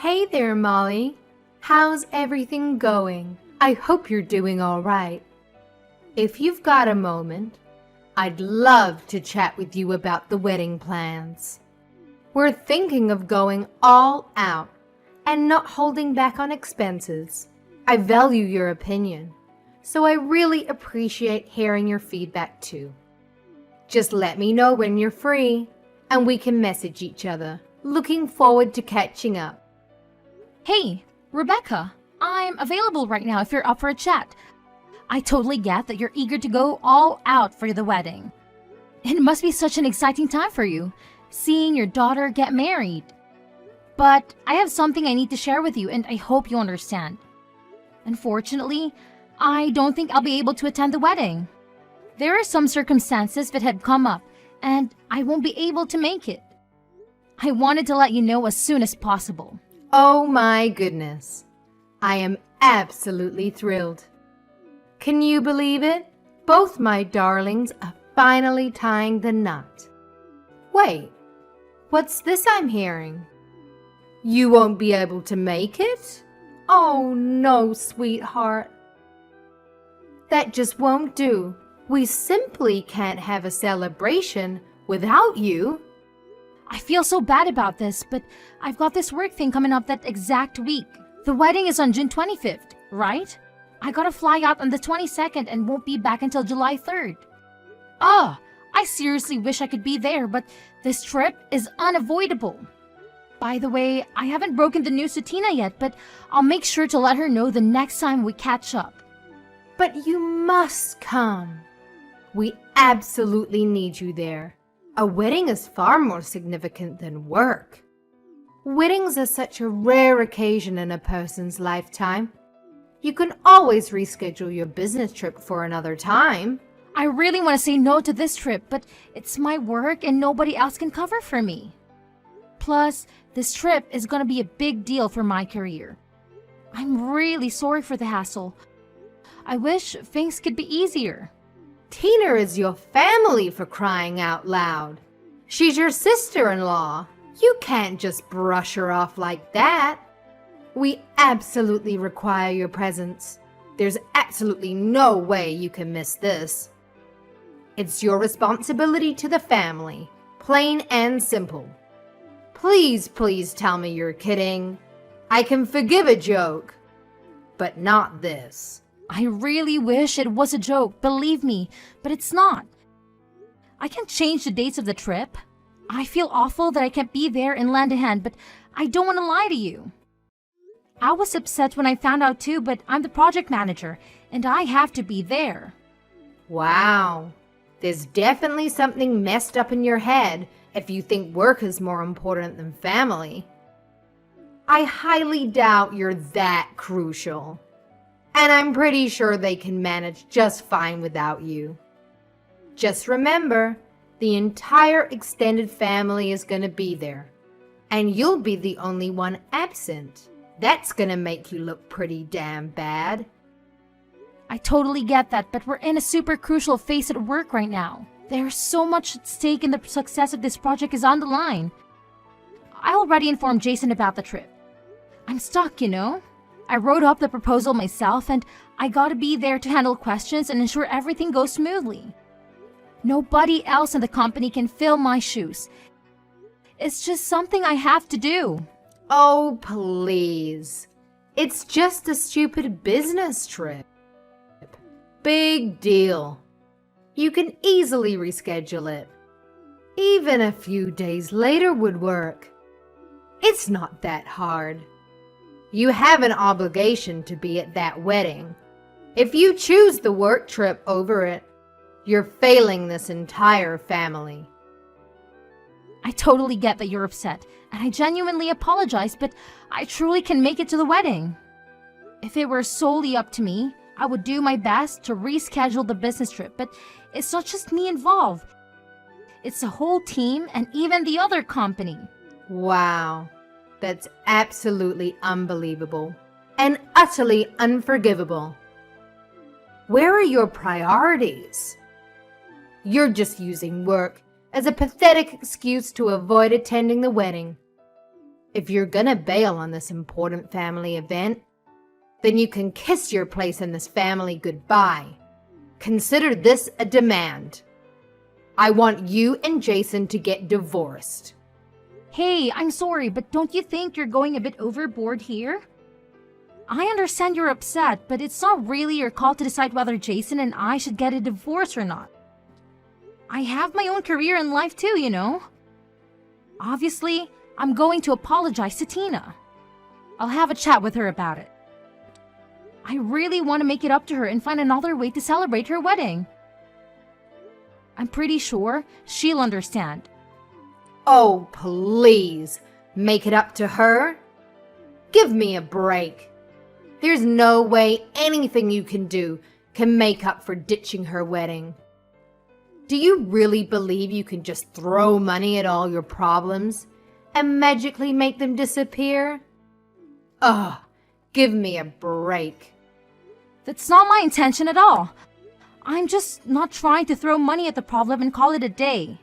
Hey there, Molly. How's everything going? I hope you're doing all right. If you've got a moment, I'd love to chat with you about the wedding plans. We're thinking of going all out and not holding back on expenses. I value your opinion, so I really appreciate hearing your feedback too. Just let me know when you're free, and we can message each other. Looking forward to catching up. Hey, Rebecca, I'm available right now if you're up for a chat. I totally get that you're eager to go all out for the wedding. It must be such an exciting time for you, seeing your daughter get married. But I have something I need to share with you, and I hope you understand. Unfortunately, I don't think I'll be able to attend the wedding. There are some circumstances that have come up, and I won't be able to make it. I wanted to let you know as soon as possible. Oh my goodness. I am absolutely thrilled. Can you believe it? Both my darlings are finally tying the knot. Wait, what's this I'm hearing? You won't be able to make it? Oh no, sweetheart. That just won't do. We simply can't have a celebration without you. I feel so bad about this, but I've got this work thing coming up that exact week. The wedding is on June 25th, right? I gotta fly out on the 22nd and won't be back until July 3rd. I seriously wish I could be there, but this trip is unavoidable. By the way, I haven't broken the news to Tina yet, but I'll make sure to let her know the next time we catch up. But you must come. We absolutely need you there. A wedding is far more significant than work. Weddings are such a rare occasion in a person's lifetime. You can always reschedule your business trip for another time. I really want to say no to this trip, but it's my work and nobody else can cover for me. Plus, this trip is going to be a big deal for my career. I'm really sorry for the hassle. I wish things could be easier. Tina is your family, for crying out loud. She's your sister-in-law. You can't just brush her off like that. We absolutely require your presence. There's absolutely no way you can miss this. It's your responsibility to the family, plain and simple. Please, please tell me you're kidding. I can forgive a joke, but not this. I really wish it was a joke, believe me, but it's not. I can't change the dates of the trip. I feel awful that I can't be there and lend a hand, but I don't want to lie to you. I was upset when I found out too, but I'm the project manager, and I have to be there. Wow, there's definitely something messed up in your head if you think work is more important than family. I highly doubt you're that crucial. And I'm pretty sure they can manage just fine without you. Just remember, the entire extended family is going to be there. And you'll be the only one absent. That's going to make you look pretty damn bad. I totally get that, but we're in a super crucial phase at work right now. There's so much at stake and the success of this project is on the line. I already informed Jason about the trip. I'm stuck, you know? I wrote up the proposal myself, and I gotta be there to handle questions and ensure everything goes smoothly. Nobody else in the company can fill my shoes. It's just something I have to do. Oh, please. It's just a stupid business trip. Big deal. You can easily reschedule it. Even a few days later would work. It's not that hard. You have an obligation to be at that wedding. If you choose the work trip over it, you're failing this entire family. I totally get that you're upset, and I genuinely apologize, but I truly can make it to the wedding. If it were solely up to me, I would do my best to reschedule the business trip, but it's not just me involved. It's the whole team and even the other company. Wow. That's absolutely unbelievable and utterly unforgivable. Where are your priorities? You're just using work as a pathetic excuse to avoid attending the wedding. If you're gonna bail on this important family event, then you can kiss your place in this family goodbye. Consider this a demand. I want you and Jason to get divorced. Hey, I'm sorry, but don't you think you're going a bit overboard here? I understand you're upset, but it's not really your call to decide whether Jason and I should get a divorce or not. I have my own career in life too, you know. Obviously, I'm going to apologize to Tina. I'll have a chat with her about it. I really want to make it up to her and find another way to celebrate her wedding. I'm pretty sure she'll understand. Oh, please, make it up to her? Give me a break. There's no way anything you can do can make up for ditching her wedding. Do you really believe you can just throw money at all your problems and magically make them disappear? Ugh, give me a break. That's not my intention at all. I'm just not trying to throw money at the problem and call it a day.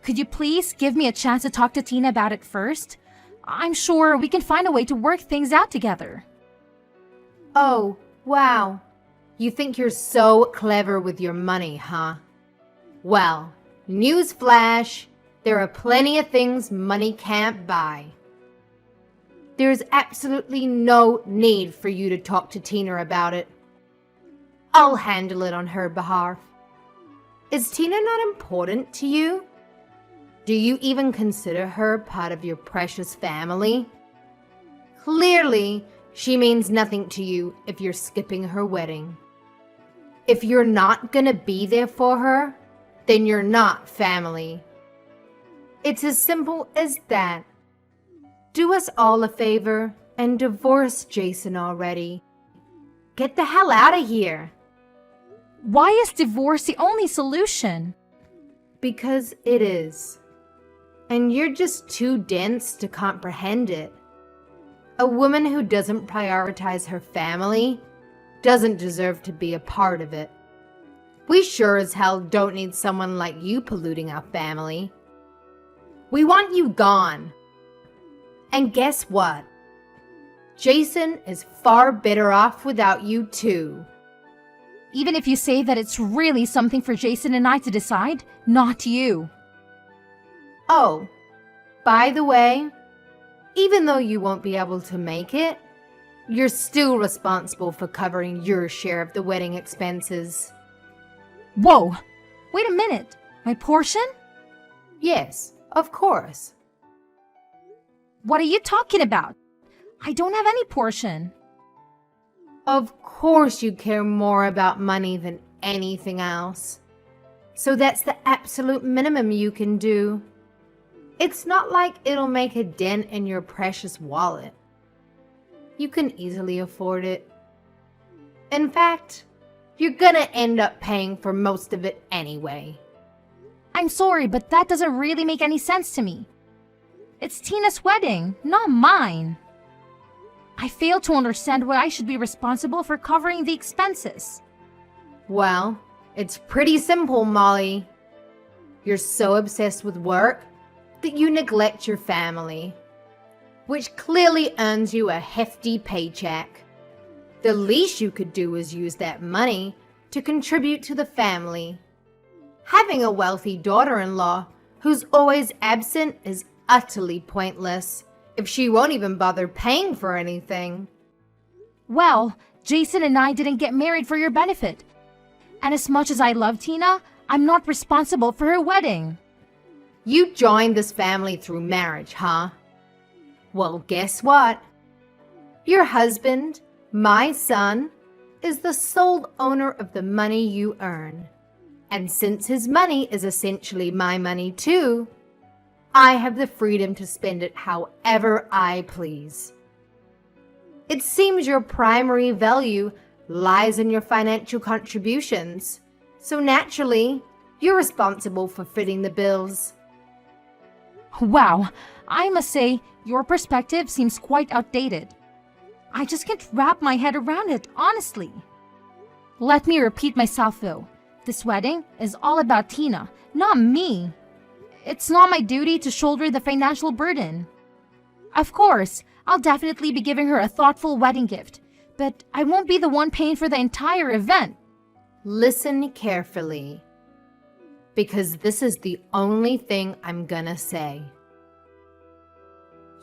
Could you please give me a chance to talk to Tina about it first? I'm sure we can find a way to work things out together. Oh, wow. You think you're so clever with your money, huh? Well, newsflash, there are plenty of things money can't buy. There's absolutely no need for you to talk to Tina about it. I'll handle it on her behalf. Is Tina not important to you? Do you even consider her part of your precious family? Clearly, she means nothing to you if you're skipping her wedding. If you're not gonna be there for her, then you're not family. It's as simple as that. Do us all a favor and divorce Jason already. Get the hell out of here. Why is divorce the only solution? Because it is. And you're just too dense to comprehend it. A woman who doesn't prioritize her family doesn't deserve to be a part of it. We sure as hell don't need someone like you polluting our family. We want you gone. And guess what? Jason is far better off without you too. Even if you say that it's really something for Jason and I to decide, not you. Oh, by the way, even though you won't be able to make it, you're still responsible for covering your share of the wedding expenses. Whoa! Wait a minute. My portion? Yes, of course. What are you talking about? I don't have any portion. Of course you care more about money than anything else. So that's the absolute minimum you can do. It's not like it'll make a dent in your precious wallet. You can easily afford it. In fact, you're gonna end up paying for most of it anyway. I'm sorry, but that doesn't really make any sense to me. It's Tina's wedding, not mine. I fail to understand why I should be responsible for covering the expenses. Well, it's pretty simple, Molly. You're so obsessed with work that you neglect your family, which clearly earns you a hefty paycheck. The least you could do is use that money to contribute to the family. Having a wealthy daughter-in-law who's always absent is utterly pointless if she won't even bother paying for anything. Well, Jason and I didn't get married for your benefit. And as much as I love Tina, I'm not responsible for her wedding. You joined this family through marriage, huh? Well, guess what? Your husband, my son, is the sole owner of the money you earn. And since his money is essentially my money too, I have the freedom to spend it however I please. It seems your primary value lies in your financial contributions, so naturally, you're responsible for footing the bills. Wow, I must say, your perspective seems quite outdated. I just can't wrap my head around it, honestly. Let me repeat myself though. This wedding is all about Tina, not me. It's not my duty to shoulder the financial burden. Of course, I'll definitely be giving her a thoughtful wedding gift, but I won't be the one paying for the entire event. Listen carefully, because this is the only thing I'm gonna say.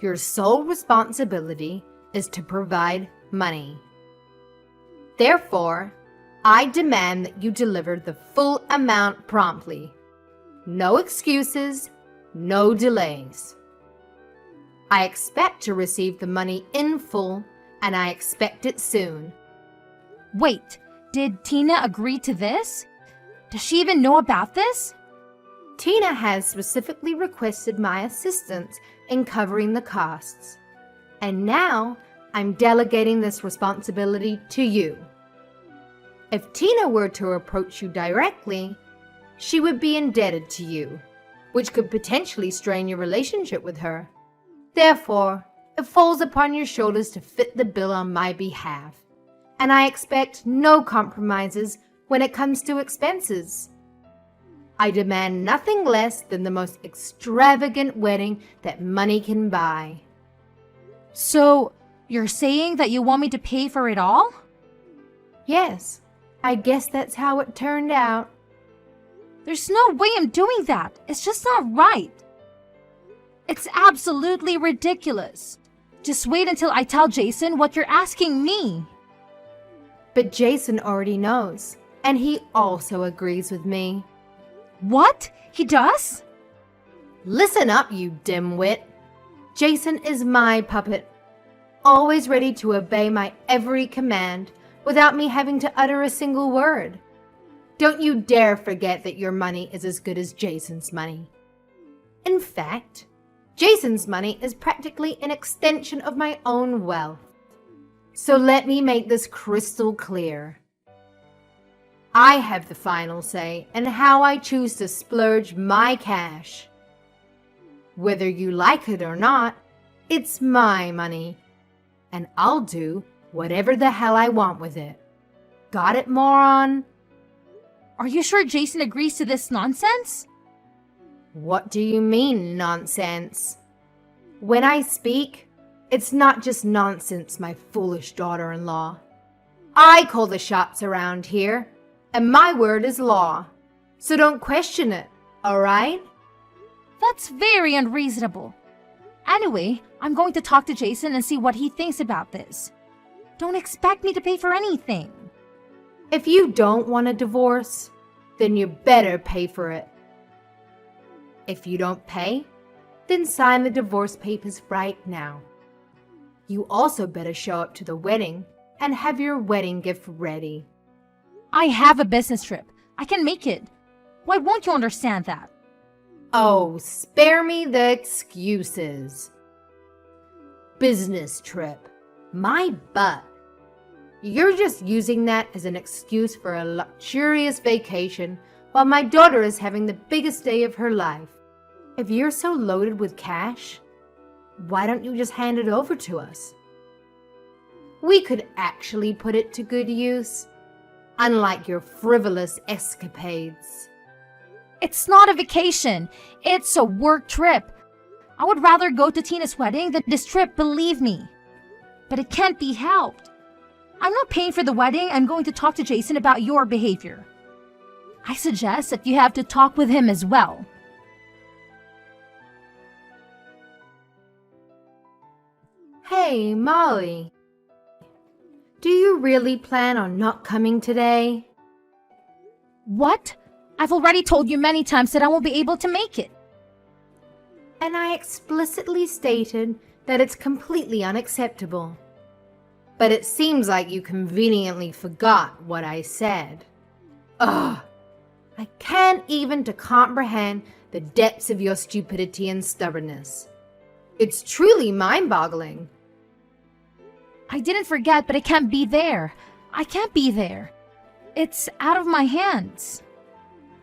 Your sole responsibility is to provide money. Therefore, I demand that you deliver the full amount promptly. No excuses, no delays. I expect to receive the money in full, and I expect it soon. Wait, did Tina agree to this? Does she even know about this? Tina has specifically requested my assistance in covering the costs, and now I'm delegating this responsibility to you. If Tina were to approach you directly, she would be indebted to you, which could potentially strain your relationship with her. Therefore, it falls upon your shoulders to fit the bill on my behalf, and I expect no compromises when it comes to expenses. I demand nothing less than the most extravagant wedding that money can buy. So, you're saying that you want me to pay for it all? Yes, I guess that's how it turned out. There's no way I'm doing that. It's just not right. It's absolutely ridiculous. Just wait until I tell Jason what you're asking me. But Jason already knows, and he also agrees with me. What? He does? Listen up, you dimwit. Jason is my puppet, always ready to obey my every command without me having to utter a single word. Don't you dare forget that your money is as good as Jason's money. In fact, Jason's money is practically an extension of my own wealth. So let me make this crystal clear. I have the final say in how I choose to splurge my cash. Whether you like it or not, it's my money, and I'll do whatever the hell I want with it. Got it, moron? Are you sure Jason agrees to this nonsense? What do you mean, nonsense? When I speak, it's not just nonsense, my foolish daughter-in-law. I call the shots around here, and my word is law. So don't question it, all right? That's very unreasonable. Anyway, I'm going to talk to Jason and see what he thinks about this. Don't expect me to pay for anything. If you don't want a divorce, then you better pay for it. If you don't pay, then sign the divorce papers right now. You also better show up to the wedding and have your wedding gift ready. I have a business trip. I can make it. Why won't you understand that? Oh, spare me the excuses. Business trip. My butt. You're just using that as an excuse for a luxurious vacation while my daughter is having the biggest day of her life. If you're so loaded with cash, why don't you just hand it over to us? We could actually put it to good use, unlike your frivolous escapades. It's not a vacation. It's a work trip. I would rather go to Tina's wedding than this trip, believe me. But it can't be helped. I'm not paying for the wedding. I'm going to talk to Jason about your behavior. I suggest that you have to talk with him as well. Hey, Molly. Do you really plan on not coming today? What? I've already told you many times that I won't be able to make it. And I explicitly stated that it's completely unacceptable. But it seems like you conveniently forgot what I said. Ugh! I can't even to comprehend the depths of your stupidity and stubbornness. It's truly mind-boggling. I didn't forget, but I can't be there. I can't be there. It's out of my hands.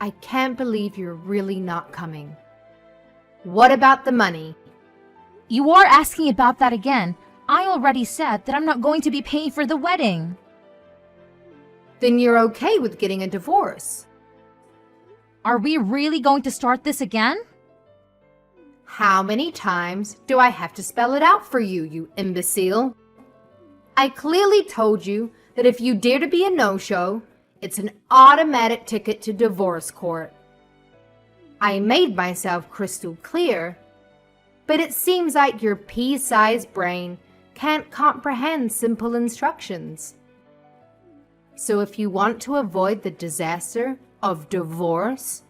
I can't believe you're really not coming. What about the money? You are asking about that again. I already said that I'm not going to be paying for the wedding. Then you're okay with getting a divorce. Are we really going to start this again? How many times do I have to spell it out for you, you imbecile? I clearly told you that if you dare to be a no-show, it's an automatic ticket to divorce court. I made myself crystal clear, but it seems like your pea-sized brain can't comprehend simple instructions. So if you want to avoid the disaster of divorce,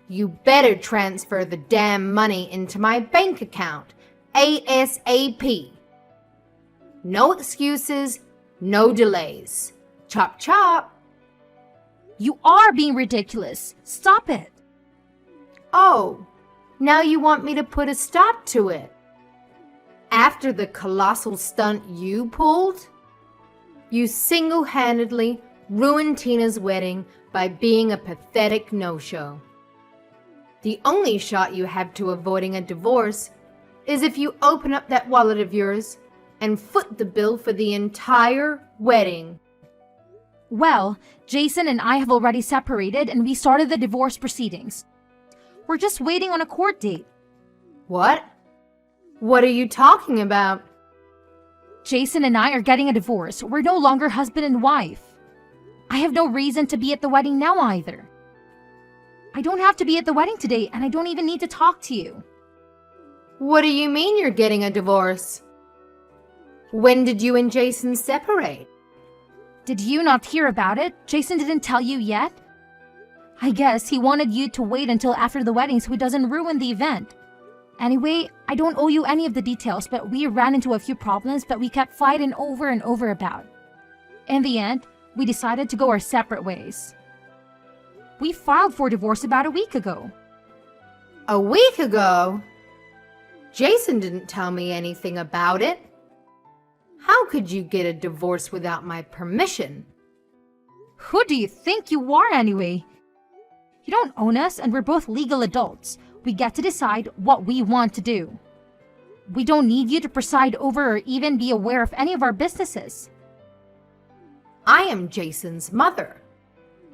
you better transfer the damn money into my bank account, ASAP. No excuses, no delays. Chop chop. You are being ridiculous. Stop it. Oh, now you want me to put a stop to it? After the colossal stunt you pulled? You single-handedly ruined Tina's wedding by being a pathetic no-show. The only shot you have to avoiding a divorce is if you open up that wallet of yours and foot the bill for the entire wedding. Well, Jason and I have already separated and we started the divorce proceedings. We're just waiting on a court date. What? What are you talking about? Jason and I are getting a divorce. We're no longer husband and wife. I have no reason to be at the wedding now either. I don't have to be at the wedding today, and I don't even need to talk to you. What do you mean you're getting a divorce? When did you and Jason separate? Did you not hear about it? Jason didn't tell you yet? I guess he wanted you to wait until after the wedding so he doesn't ruin the event. Anyway, I don't owe you any of the details, but we ran into a few problems that we kept fighting over and over about. In the end, we decided to go our separate ways. We filed for divorce about a week ago. A week ago? Jason didn't tell me anything about it. How could you get a divorce without my permission? Who do you think you are anyway? You don't own us and we're both legal adults. We get to decide what we want to do. We don't need you to preside over or even be aware of any of our businesses. I am Jason's mother.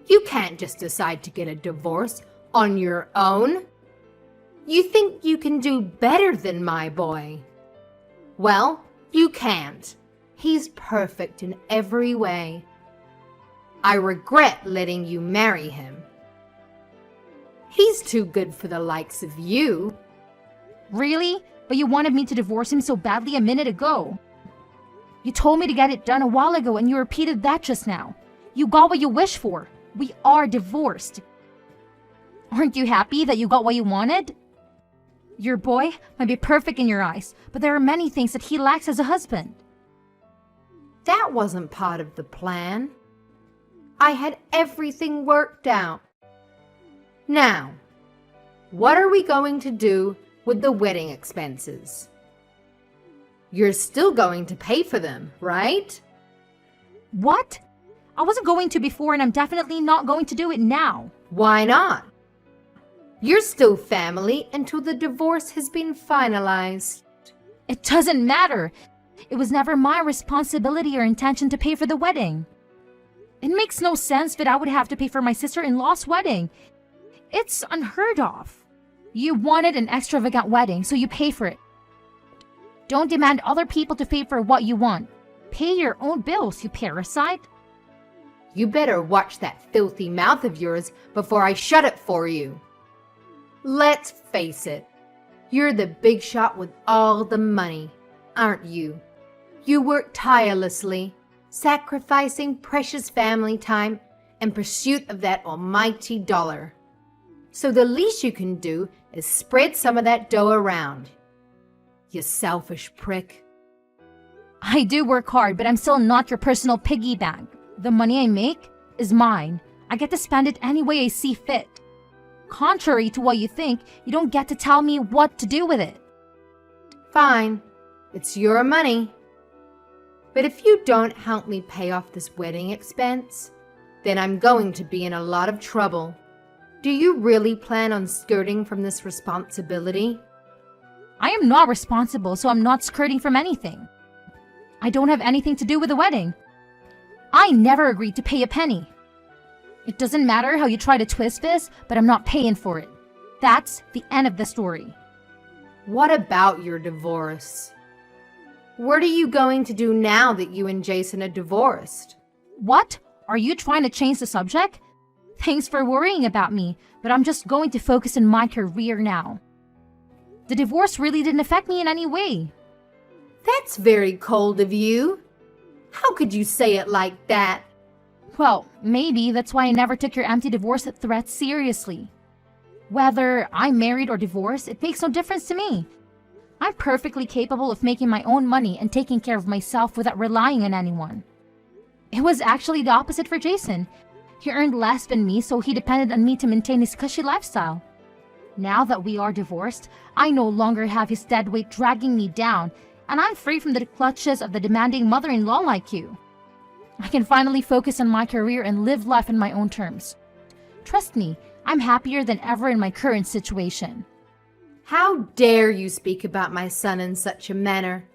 You can't just decide to get a divorce on your own. You think you can do better than my boy? Well, you can't. He's perfect in every way. I regret letting you marry him. He's too good for the likes of you. Really? But you wanted me to divorce him so badly a minute ago. You told me to get it done a while ago and you repeated that just now. You got what you wished for. We are divorced. Aren't you happy that you got what you wanted? Your boy might be perfect in your eyes, but there are many things that he lacks as a husband. That wasn't part of the plan. I had everything worked out. Now, what are we going to do with the wedding expenses? You're still going to pay for them, right? What? I wasn't going to before and I'm definitely not going to do it now. Why not? You're still family until the divorce has been finalized. It doesn't matter. It was never my responsibility or intention to pay for the wedding. It makes no sense that I would have to pay for my sister-in-law's wedding. It's unheard of. You wanted an extravagant wedding, so you pay for it. Don't demand other people to pay for what you want. Pay your own bills, you parasite. You better watch that filthy mouth of yours before I shut it for you. Let's face it, you're the big shot with all the money, aren't you? You work tirelessly, sacrificing precious family time in pursuit of that almighty dollar. So the least you can do is spread some of that dough around. You selfish prick. I do work hard, but I'm still not your personal piggy bank. The money I make is mine. I get to spend it any way I see fit. Contrary to what you think, you don't get to tell me what to do with it. Fine, it's your money. But if you don't help me pay off this wedding expense, then I'm going to be in a lot of trouble. Do you really plan on skirting from this responsibility? I am not responsible, so I'm not skirting from anything. I don't have anything to do with the wedding. I never agreed to pay a penny. It doesn't matter how you try to twist this, but I'm not paying for it. That's the end of the story. What about your divorce? What are you going to do now that you and Jason are divorced? What? Are you trying to change the subject? Thanks for worrying about me, but I'm just going to focus on my career now. The divorce really didn't affect me in any way. That's very cold of you. How could you say it like that? Well, maybe that's why I never took your empty divorce threats seriously. Whether I'm married or divorced, it makes no difference to me. I'm perfectly capable of making my own money and taking care of myself without relying on anyone. It was actually the opposite for Jason. He earned less than me, so he depended on me to maintain his cushy lifestyle. Now that we are divorced, I no longer have his dead weight dragging me down, and I'm free from the clutches of the demanding mother-in-law like you. I can finally focus on my career and live life on my own terms. Trust me, I'm happier than ever in my current situation. How dare you speak about my son in such a manner?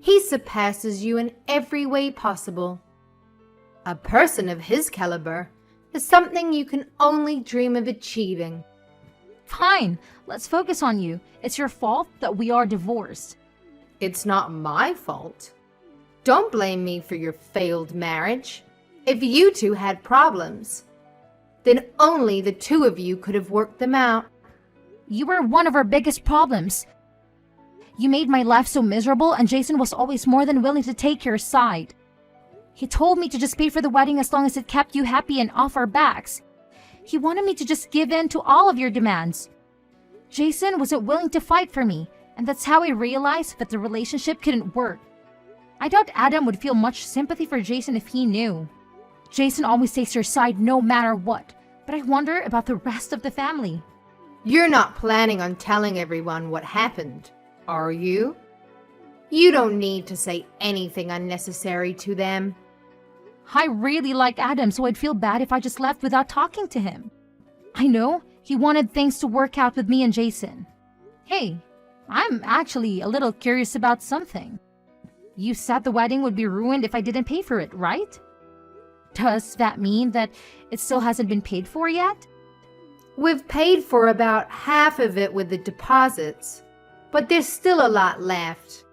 He surpasses you in every way possible. A person of his caliber is something you can only dream of achieving. Fine, let's focus on you. It's your fault that we are divorced. It's not my fault. Don't blame me for your failed marriage. If you two had problems, then only the two of you could have worked them out. You were one of our biggest problems. You made my life so miserable, and Jason was always more than willing to take your side. He told me to just pay for the wedding as long as it kept you happy and off our backs. He wanted me to just give in to all of your demands. Jason wasn't willing to fight for me, and that's how I realized that the relationship couldn't work. I doubt Adam would feel much sympathy for Jason if he knew. Jason always takes your side no matter what, but I wonder about the rest of the family. You're not planning on telling everyone what happened, are you? You don't need to say anything unnecessary to them. I really like Adam, so I'd feel bad if I just left without talking to him. I know, he wanted things to work out with me and Jason. Hey, I'm actually a little curious about something. You said the wedding would be ruined if I didn't pay for it, right? Does that mean that it still hasn't been paid for yet? We've paid for about half of it with the deposits, but there's still a lot left.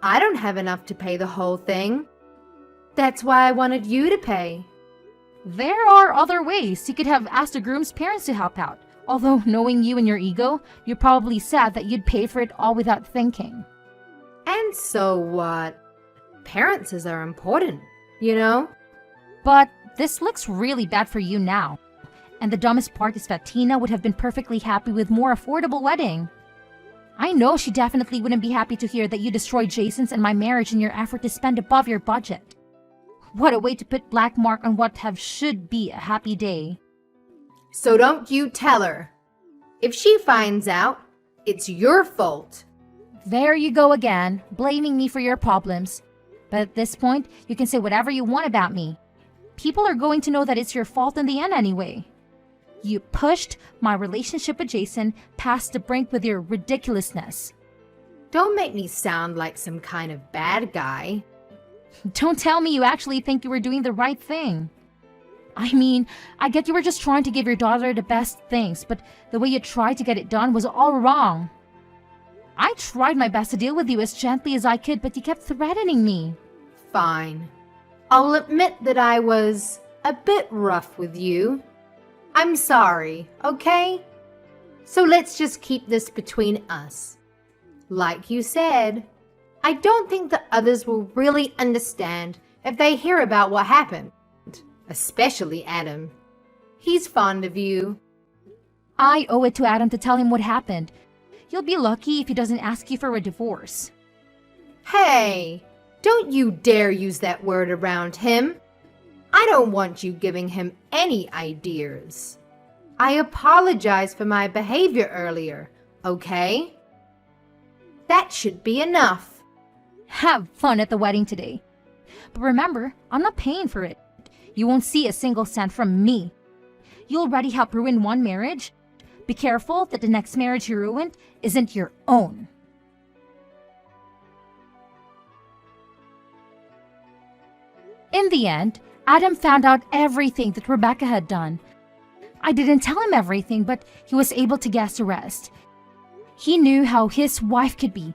I don't have enough to pay the whole thing. That's why I wanted you to pay. There are other ways. You could have asked the groom's parents to help out. Although, knowing you and your ego, you probably said that you'd pay for it all without thinking. And so what? Parents are important, you know? But this looks really bad for you now. And the dumbest part is that Tina would have been perfectly happy with more affordable wedding. I know she definitely wouldn't be happy to hear that you destroyed Jason's and my marriage in your effort to spend above your budget. What a way to put black mark on what should be a happy day. So don't you tell her. If she finds out, it's your fault. There you go again, blaming me for your problems. But at this point, you can say whatever you want about me. People are going to know that it's your fault in the end anyway. You pushed my relationship with Jason past the brink with your ridiculousness. Don't make me sound like some kind of bad guy. Don't tell me you actually think you were doing the right thing. I mean, I get you were just trying to give your daughter the best things, but the way you tried to get it done was all wrong. I tried my best to deal with you as gently as I could, but you kept threatening me. Fine. I'll admit that I was a bit rough with you. I'm sorry, okay? So let's just keep this between us. Like you said, I don't think the others will really understand if they hear about what happened. Especially Adam. He's fond of you. I owe it to Adam to tell him what happened. You'll be lucky if he doesn't ask you for a divorce. Hey, don't you dare use that word around him. I don't want you giving him any ideas. I apologize for my behavior earlier, okay? That should be enough. Have fun at the wedding today. But remember, I'm not paying for it. You won't see a single cent from me. You already helped ruin one marriage. Be careful that the next marriage you ruined isn't your own. In the end, Adam found out everything that Rebecca had done. I didn't tell him everything, but he was able to guess the rest. He knew how his wife could be.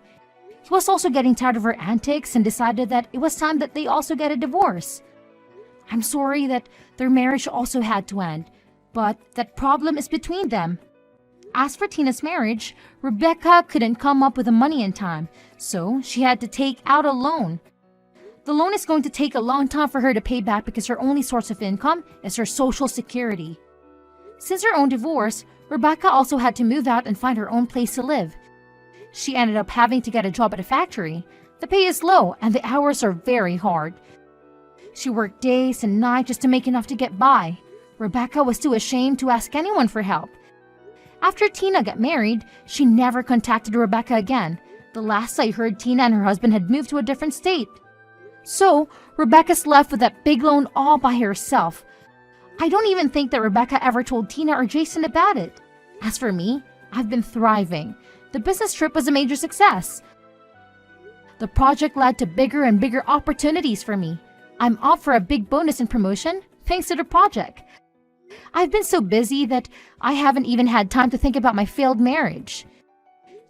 He was also getting tired of her antics and decided that it was time that they also get a divorce. I'm sorry that their marriage also had to end, but that problem is between them. As for Tina's marriage, Rebecca couldn't come up with the money in time, so she had to take out a loan. The loan is going to take a long time for her to pay back because her only source of income is her social security. Since her own divorce, Rebecca also had to move out and find her own place to live. She ended up having to get a job at a factory. The pay is low and the hours are very hard. She worked days and nights just to make enough to get by. Rebecca was too ashamed to ask anyone for help. After Tina got married, she never contacted Rebecca again. The last I heard, Tina and her husband had moved to a different state. So, Rebecca's left with that big loan all by herself. I don't even think that Rebecca ever told Tina or Jason about it. As for me, I've been thriving. The business trip was a major success. The project led to bigger and bigger opportunities for me. I'm up for a big bonus and promotion thanks to the project. I've been so busy that I haven't even had time to think about my failed marriage.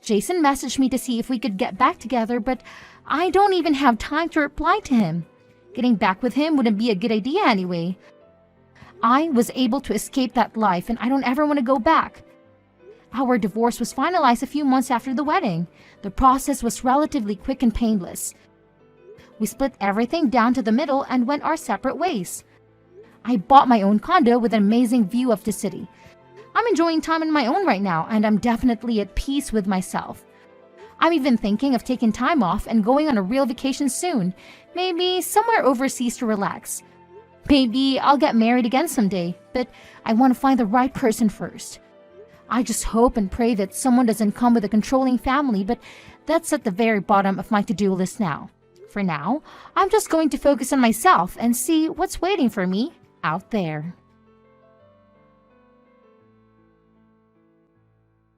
Jason messaged me to see if we could get back together, but I don't even have time to reply to him. Getting back with him wouldn't be a good idea anyway. I was able to escape that life and I don't ever want to go back. Our divorce was finalized a few months after the wedding. The process was relatively quick and painless. We split everything down to the middle and went our separate ways. I bought my own condo with an amazing view of the city. I'm enjoying time on my own right now and I'm definitely at peace with myself. I'm even thinking of taking time off and going on a real vacation soon, maybe somewhere overseas to relax. Maybe I'll get married again someday, but I want to find the right person first. I just hope and pray that someone doesn't come with a controlling family, but that's at the very bottom of my to-do list now. For now, I'm just going to focus on myself and see what's waiting for me out there.